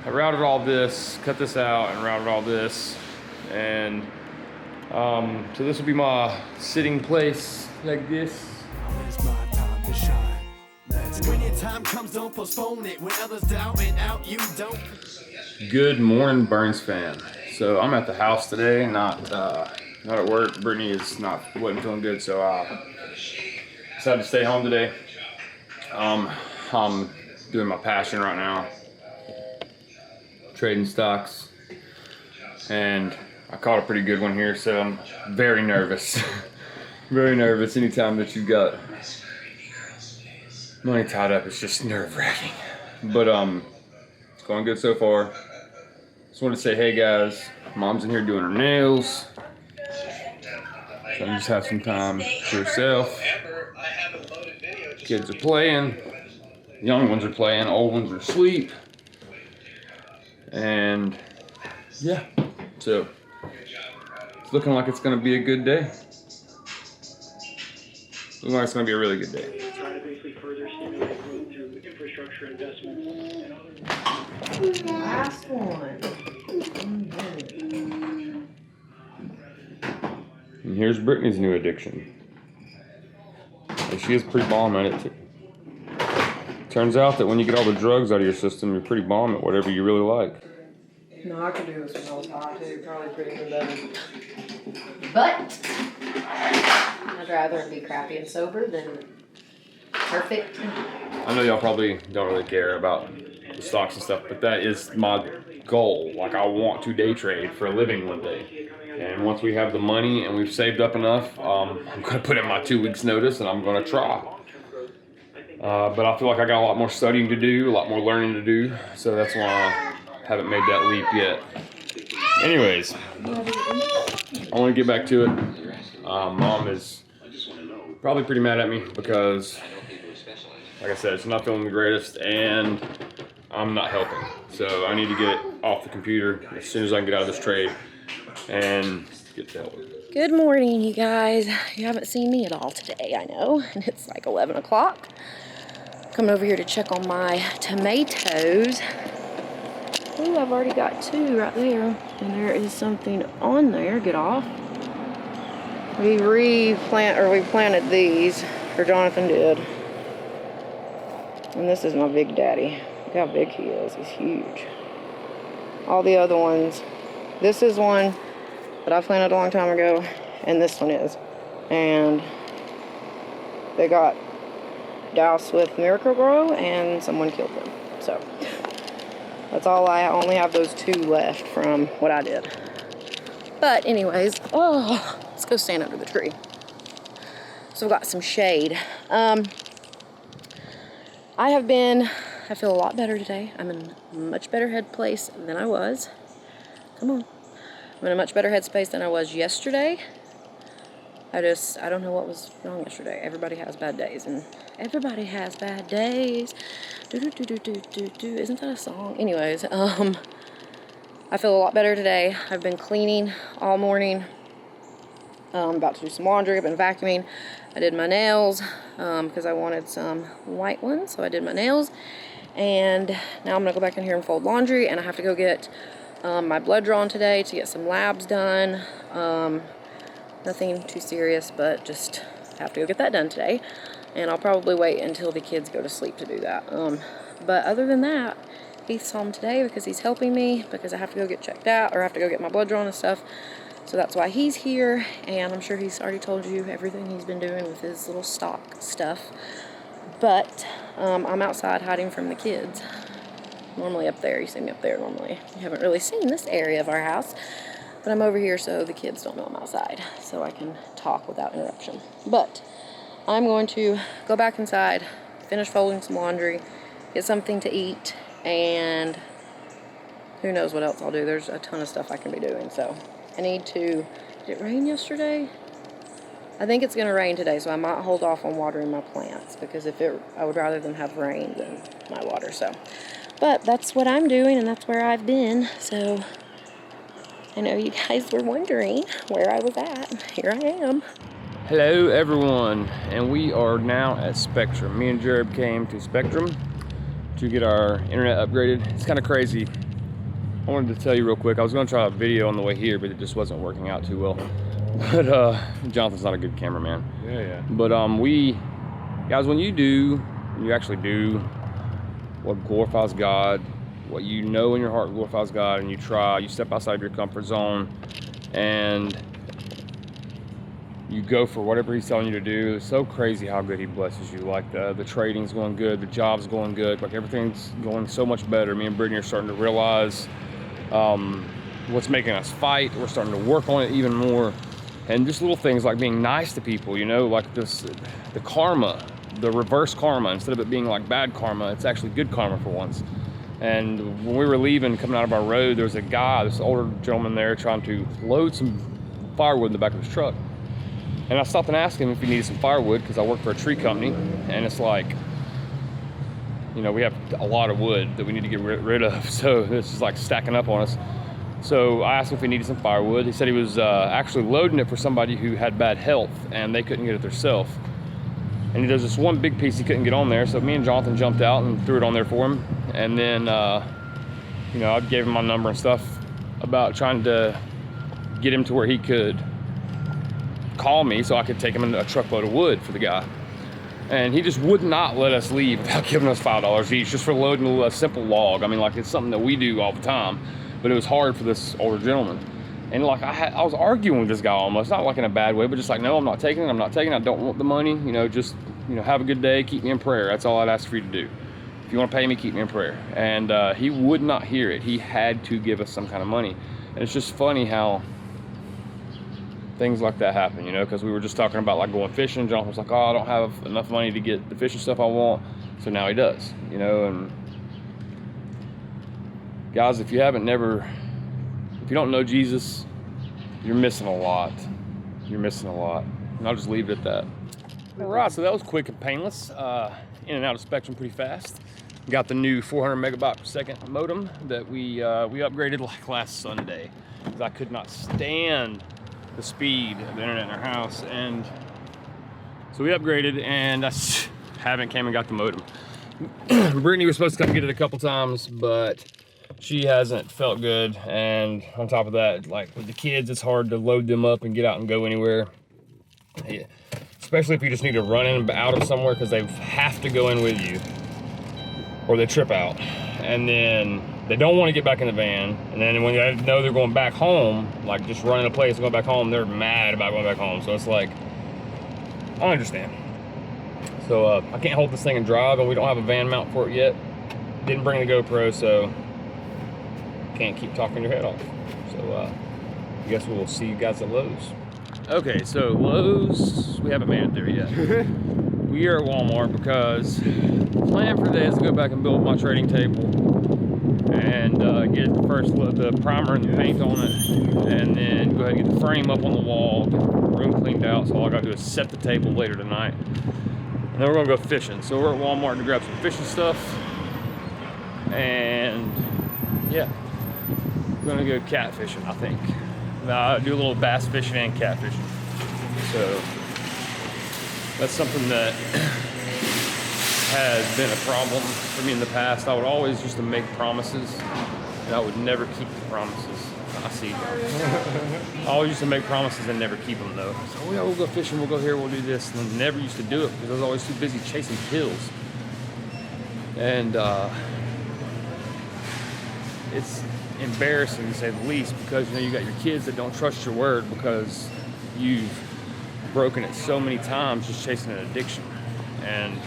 I routed all this, cut this out, and routed all this. And so this will be my sitting place like this. It's my time to shine. When your time comes, don't postpone it. When others doubt and out, you don't. Good morning, Burns fan. So I'm at the house today, not at work. Brittany wasn't feeling good, so I decided to stay home today. I'm doing my passion right now, trading stocks, and I caught a pretty good one here, so I'm very nervous. Very nervous. Anytime that you've got money tied up, it's just nerve-wracking. But it's going good so far. Just want to say, hey guys, mom's in here doing her nails, so you just have some time to yourself. Kids are playing, young ones are playing, old ones are asleep, and yeah, so it's looking like it's going to be a good day. Looks like it's going to be a really good day. Try to basically further stimulate growth through infrastructure investments. Last one. And here's Brittany's new addiction. And she is pretty bomb at it too. Turns out that when you get all the drugs out of your system, you're pretty bomb at whatever you really like. No, I could do this when I was high too. Probably pretty even better. But I'd rather be crappy and sober than perfect. I know y'all probably don't really care about the stocks and stuff, but that is my goal. Like, I want to day trade for a living one day. And once we have the money and we've saved up enough, I'm going to put in my 2 weeks notice and I'm going to try. But I feel like I got a lot more studying to do, a lot more learning to do. So that's why I haven't made that leap yet. Anyways, I want to get back to it. Mom is probably pretty mad at me because, like I said, she's not feeling the greatest and I'm not helping. So I need to get off the computer as soon as I can get out of this trade and get to help. Good morning, you guys. You haven't seen me at all today, I know. And it's like 11 o'clock. Coming over here to check on my tomatoes. Ooh, I've already got 2 right there. And there is something on there. Get off. We planted these, or Johnathan did. And this is my big daddy. Look how big he is. He's huge. All the other ones. This is one that I planted a long time ago, and this one is. And they got doused with Miracle-Gro, and someone killed them. So that's all. I only have those 2 left from what I did. But anyways, let's go stand under the tree. So I've got some shade. I feel a lot better today. I'm in a much better head place than I was. Come on. I'm in a much better headspace than I was yesterday. I don't know what was wrong yesterday. Everybody has bad days, and everybody has bad days. Do. Isn't that a song? Anyways, I feel a lot better today. I've been cleaning all morning. I'm about to do some laundry. I've been vacuuming. I did my nails because I wanted some white ones, so I did my nails. And now I'm going to go back in here and fold laundry, and I have to go get my blood drawn today to get some labs done. Nothing too serious, but just have to go get that done today. And I'll probably wait until the kids go to sleep to do that. But other than that, Heith's home today because he's helping me because I have to go get checked out or have to go get my blood drawn and stuff. So that's why he's here, and I'm sure he's already told you everything he's been doing with his little stock stuff. But I'm outside hiding from the kids. Normally up there, you see me up there normally. You haven't really seen this area of our house, but I'm over here so the kids don't know I'm outside, so I can talk without interruption. But I'm going to go back inside, finish folding some laundry, get something to eat, and who knows what else I'll do. There's a ton of stuff I can be doing, so I need to... Did it rain yesterday? I think it's going to rain today, so I might hold off on watering my plants because I would rather them have rain than my water, so... But that's what I'm doing, and that's where I've been. So I know you guys were wondering where I was at. Here I am. Hello everyone, and we are now at Spectrum. Me and Jurb came to Spectrum to get our internet upgraded. It's kind of crazy. I wanted to tell you real quick, I was gonna try a video on the way here, but it just wasn't working out too well. But Jonathan's not a good cameraman. Yeah. But guys, when you actually do what glorifies God, what you know in your heart glorifies God, and you step outside of your comfort zone, and you go for whatever he's telling you to do. It's so crazy how good he blesses you. Like the trading's going good, the job's going good, like everything's going so much better. Me and Brittany are starting to realize what's making us fight. We're starting to work on it even more. And just little things like being nice to people, you know, like the karma, the reverse karma. Instead of it being like bad karma, it's actually good karma for once. And when we were leaving, coming out of our road, there was a guy, this older gentleman there, trying to load some firewood in the back of his truck. And I stopped and asked him if he needed some firewood, because I work for a tree company, and it's like, you know, we have a lot of wood that we need to get rid of, so this is like stacking up on us. So I asked him if he needed some firewood. He said he was actually loading it for somebody who had bad health, and they couldn't get it themselves. And there's this one big piece he couldn't get on there, so me and Johnathan jumped out and threw it on there for him. And then, you know, I gave him my number and stuff about trying to get him to where he could call me so I could take him a truckload of wood for the guy. And he just would not let us leave without giving us $5 each just for loading a simple log. I mean, like, it's something that we do all the time, but it was hard for this older gentleman. And like, I was arguing with this guy almost, not like in a bad way, but just like, no, I'm not taking it, I don't want the money, you know, just, you know, have a good day, keep me in prayer. That's all I'd ask for you to do. If you want to pay me, keep me in prayer. And he would not hear it. He had to give us some kind of money. And it's just funny how things like that happen, you know, because we were just talking about like going fishing. Jonathan was like, oh, I don't have enough money to get the fishing stuff I want. So now he does, you know. And guys, if you don't know Jesus, you're missing a lot. You're missing a lot. And I'll just leave it at that. All right, so that was quick and painless. In and out of Spectrum pretty fast. Got the new 400 megabyte per second modem that we upgraded like last Sunday, because I could not stand the speed of the internet in our house. And so we upgraded, and I haven't came and got the modem. Brittany was supposed to come get it a couple times, but she hasn't felt good. And on top of that, like with the kids, it's hard to load them up and get out and go anywhere. Yeah. Especially if you just need to run in and out of somewhere, because they have to go in with you or they trip out. And then they don't want to get back in the van. And then when they know they're going back home, like just running a place and going back home, they're mad about going back home. So it's like, I understand. So I can't hold this thing and drive, and we don't have a van mount for it yet. Didn't bring the GoPro, so can't keep talking your head off. So I guess we'll see you guys at Lowe's. Okay, so Lowe's, we haven't made it there yet. We are at Walmart because the plan for today is to go back and build my trading table and get the primer and the paint on it, and then go ahead and get the frame up on the wall, get the room cleaned out. So all I gotta do is set the table later tonight. And then we're gonna go fishing. So we're at Walmart to grab some fishing stuff, and yeah, we're gonna go catfishing, I think. Do a little bass fishing and catfishing. So that's something that has been a problem for me in the past. I would always used to make promises, and I would never keep the promises. I see. I always used to make promises and never keep them though. So oh yeah, we'll go fishing, we'll go here, we'll do this, and I never used to do it because I was always too busy chasing pills. And it's embarrassing to say the least, because you know you got your kids that don't trust your word because you've broken it so many times just chasing an addiction. And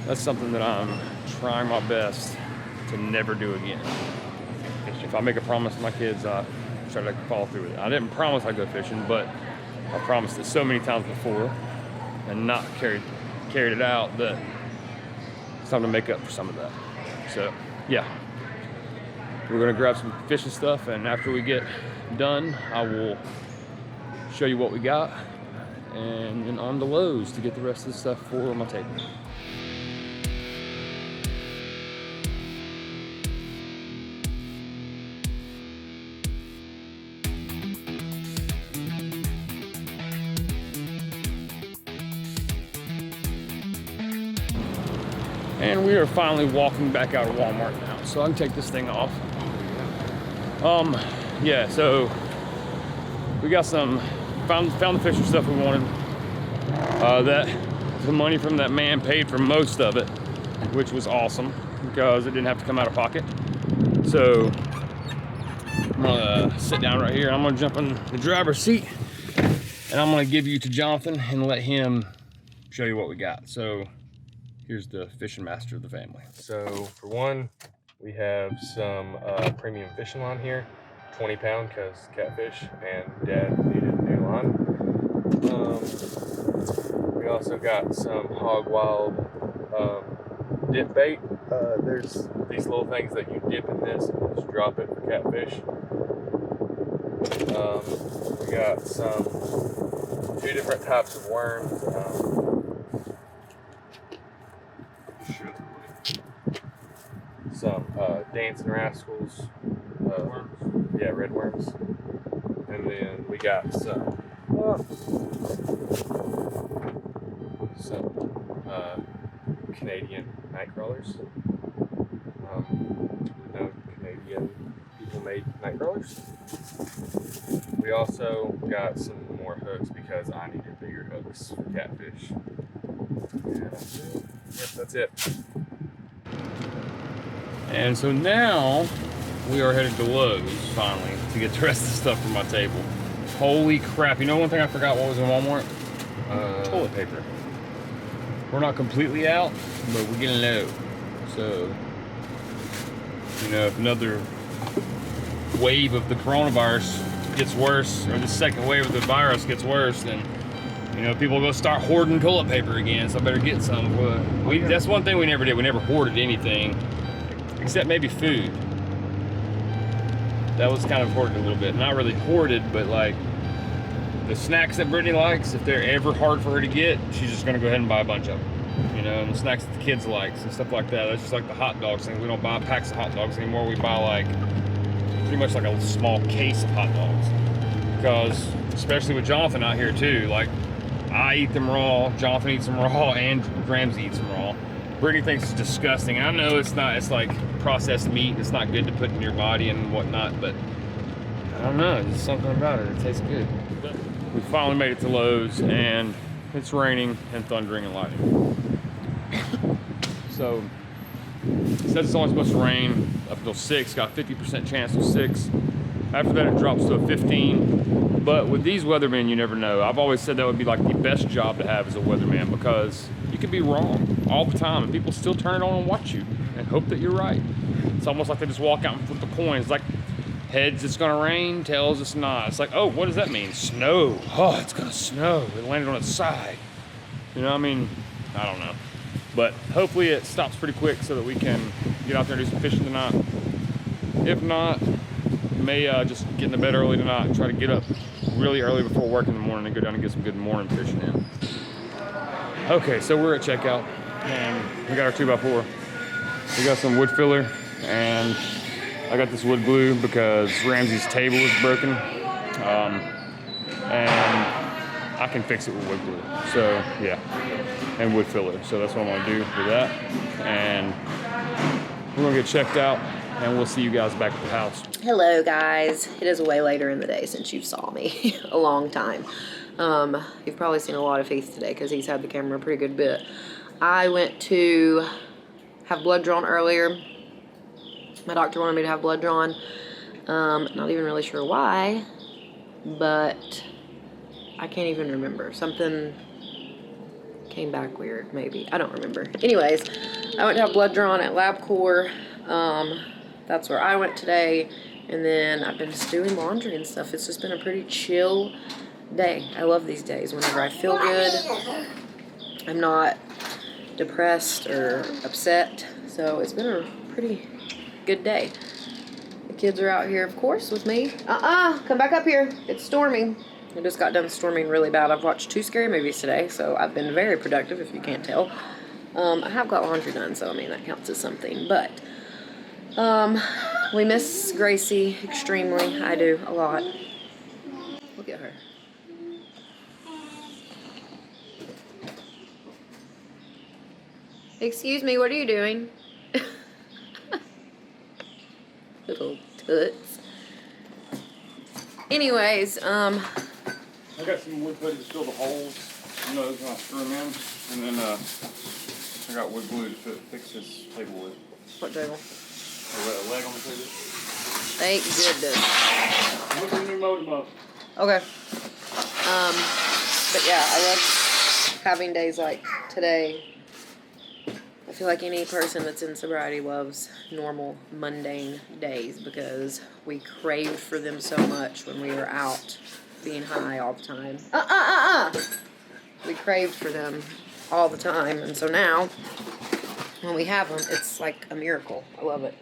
that's something that I'm trying my best to never do again. If I make a promise to my kids, I try to follow through with it. I didn't promise I'd go fishing, but I promised it so many times before and not carried it out that it's time to make up for some of that. So yeah, we're gonna grab some fishing stuff, and after we get done, I will show you what we got, and then on to Lowe's to get the rest of the stuff for my table. And we are finally walking back out of Walmart now, so I can take this thing off. Yeah, so we got found the fishing stuff we wanted. The money from that man paid for most of it, which was awesome because it didn't have to come out of pocket. So I'm gonna sit down right here. I'm gonna jump in the driver's seat and I'm gonna give you to Jonathan and let him show you what we got. So here's the fishing master of the family. So for one, we have some premium fishing line here, 20 pound because catfish, and Dad needed a new line. We also got some Hog Wild dip bait. There's these little things that you dip in this and just drop it for catfish. We got two different types of worms. Some dancing rascals, yeah, red worms, and then we got some Canadian night crawlers. Canadian people-made night crawlers. We also got some more hooks because I needed bigger hooks for catfish. Yeah, that's it. And so now we are headed to Lowe's finally to get the rest of the stuff from my table. Holy crap, you know one thing I forgot what was in Walmart? Toilet paper. We're not completely out, but we're getting low. So, you know, if another wave of the coronavirus gets worse, or the second wave of the virus gets worse, then, you know, people will go start hoarding toilet paper again, so I better get some. That's one thing we never did. We never hoarded anything. Except maybe food. That was kind of hoarded a little bit. Not really hoarded, but like the snacks that Brittany likes, if they're ever hard for her to get, she's just gonna go ahead and buy a bunch of them. You know, and the snacks that the kids likes and stuff like that. That's just like the hot dogs thing. We don't buy packs of hot dogs anymore. We buy like pretty much like a small case of hot dogs. Because especially with Johnathan out here too, like I eat them raw, Johnathan eats them raw, and Ramsey eats them raw. Brittany thinks it's disgusting. I know it's not, it's like processed meat. It's not good to put in your body and whatnot, but I don't know, there's something about it. It tastes good. We finally made it to Lowe's and it's raining and thundering and lightning. So, it says it's only supposed to rain up until 6, got a 50% chance of 6. After that it drops to a 15. But with these weathermen, you never know. I've always said that would be like the best job to have as a weatherman because you could be wrong all the time and people still turn it on and watch you and hope that you're right. It's almost like they just walk out and flip the coins. Like heads, it's gonna rain, tails, it's not. It's like, oh, what does that mean? Snow. Oh, it's gonna snow. It landed on its side. You know, I mean, I don't know. But hopefully it stops pretty quick so that we can get out there and do some fishing tonight. If not, may just get into bed early tonight and try to get up really early before work in the morning and go down and get some good morning fishing in. Okay, so we're at checkout and we got our 2x4. We got some wood filler and I got this wood glue because Ramsey's table is broken. And I can fix it with wood glue. So yeah, and wood filler. So that's what I'm gonna do for that. And we're gonna get checked out and we'll see you guys back at the house. Hello guys, it is way later in the day since you saw me, a long time. You've probably seen a lot of Heith today because he's had the camera a pretty good bit. I went to have blood drawn earlier. My doctor wanted me to have blood drawn. Not even really sure why, but I can't even remember. Something came back weird, maybe. I don't remember. Anyways, I went to have blood drawn at LabCorp. That's where I went today. And then I've been just doing laundry and stuff. It's just been a pretty chill day. I love these days. Whenever I feel good, I'm not depressed or upset. So it's been a pretty good day. The kids are out here, of course, with me. Come back up here. It's storming. It just got done storming really bad. I've watched 2 scary movies today, so I've been very productive, if you can't tell. I have got laundry done, so I mean, that counts as something. But we miss Gracie extremely. I do, a lot. Look at her. Excuse me, what are you doing? Little toots. Anyways, I got some wood putty to fill the holes. You know, when I screw them in, and then I got wood glue to fix this table with. what table? A leg on the table. Thank goodness. Look at the new modem up. Okay. But yeah, I love having days like today. I feel like any person that's in sobriety loves normal, mundane days because we craved for them so much when we were out being high all the time. We craved for them all the time, and so now when we have them, it's like a miracle. I love it.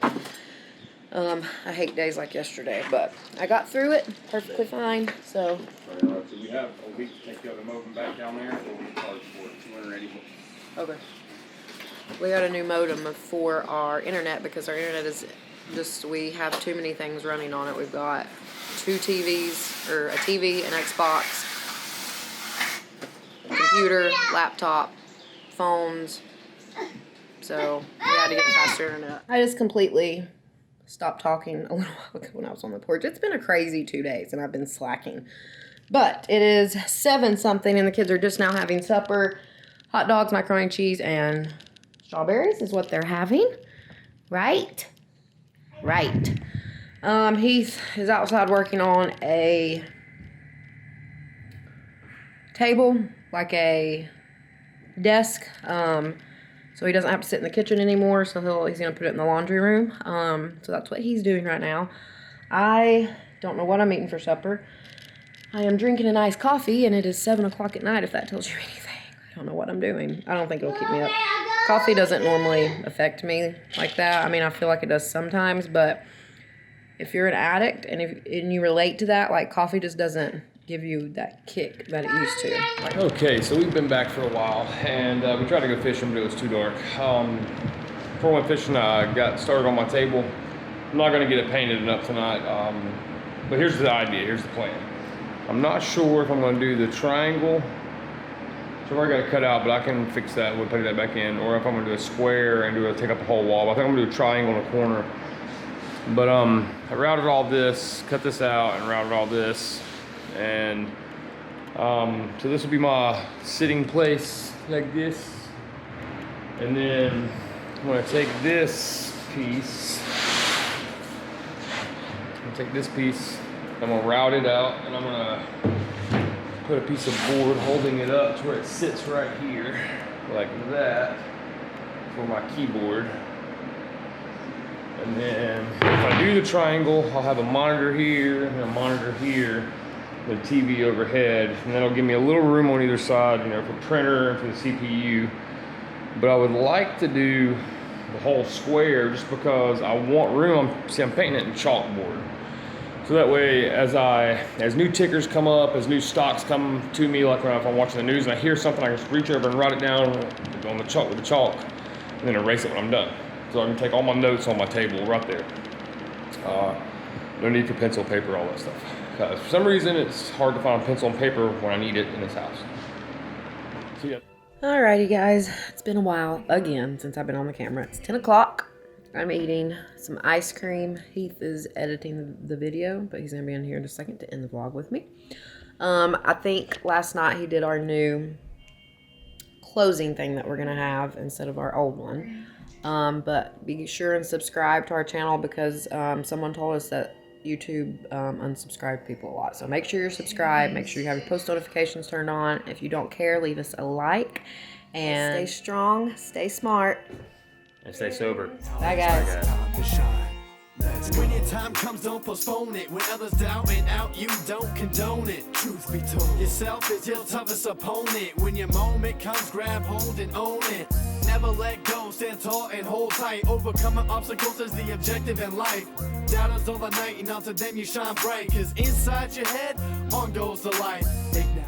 I hate days like yesterday, but I got through it perfectly fine. So we have a week to take the other modem back down there. We'll be charged for it, $280. okay. We got a new modem for our internet because our internet is just, we have too many things running on it. We've got 2 TVs, or a TV, an Xbox, a computer, laptop, phones. So we had to get faster internet. I just completely stopped talking a little while ago when I was on the porch. It's been a crazy 2 days and I've been slacking. But it is 7 something and the kids are just now having supper. Hot dogs, macaroni and cheese, and strawberries is what they're having. Right? Right. Heith is outside working on a table, like a desk. So he doesn't have to sit in the kitchen anymore, so he's going to put it in the laundry room. So that's what he's doing right now. I don't know what I'm eating for supper. I am drinking an iced coffee, and it is 7 o'clock at night, if that tells you anything. I don't know what I'm doing. I don't think it'll keep me up. Coffee doesn't normally affect me like that. I mean, I feel like it does sometimes, but if you're an addict and you relate to that, like coffee just doesn't give you that kick that it used to. Like, okay, so we've been back for a while, and we tried to go fishing, but it was too dark. Before I went fishing, I got started on my table. I'm not going to get it painted up tonight, but here's the idea, here's the plan. I'm not sure if I'm going to do the triangle, so I got to cut out, but I can fix that, we'll put that back in, or if I'm going to do a square and take up the whole wall. But I think I'm going to do a triangle in the corner. But I routed all this, cut this out, and routed all this. And so this will be my sitting place like this. And then I'm gonna take this piece. I'm gonna route it out, and I'm gonna put a piece of board holding it up to where it sits right here, like that, for my keyboard. And then if I do the triangle, I'll have a monitor here and a monitor here, the TV overhead, and that'll give me a little room on either side, you know, for printer and for the CPU. But I would like to do the whole square just because I want room. I'm painting it in chalkboard. So that way, as new tickers come up, as new stocks come to me, like if I'm watching the news and I hear something, I can just reach over and write it down on the chalk with the chalk, and then erase it when I'm done. So I can take all my notes on my table right there. No need for pencil, paper, all that stuff. Because for some reason, it's hard to find pencil and paper when I need it in this house. So yeah. alrighty guys, it's been a while again since I've been on the camera. It's 10 o'clock. I'm eating some ice cream. Heith is editing the video, but he's gonna be in here in a second to end the vlog with me. I think last night he did our new closing thing that we're gonna have instead of our old one. But be sure and subscribe to our channel because someone told us that YouTube unsubscribed people a lot. So make sure you're subscribed. Make sure you have your post notifications turned on. If you don't care, leave us a like. And stay strong, stay smart, And stay sober. Bye guys. Time to shine. When your time comes, don't postpone it. When others down and out, you don't condone it. Truth be told, yourself is your toughest opponent. When your moment comes, grab hold and own it. Never let go, stand tall and hold tight. Overcoming obstacles is the objective in life. Doubters all the night, and onto them you shine bright. Cause inside your head, on goes the light. Ignite.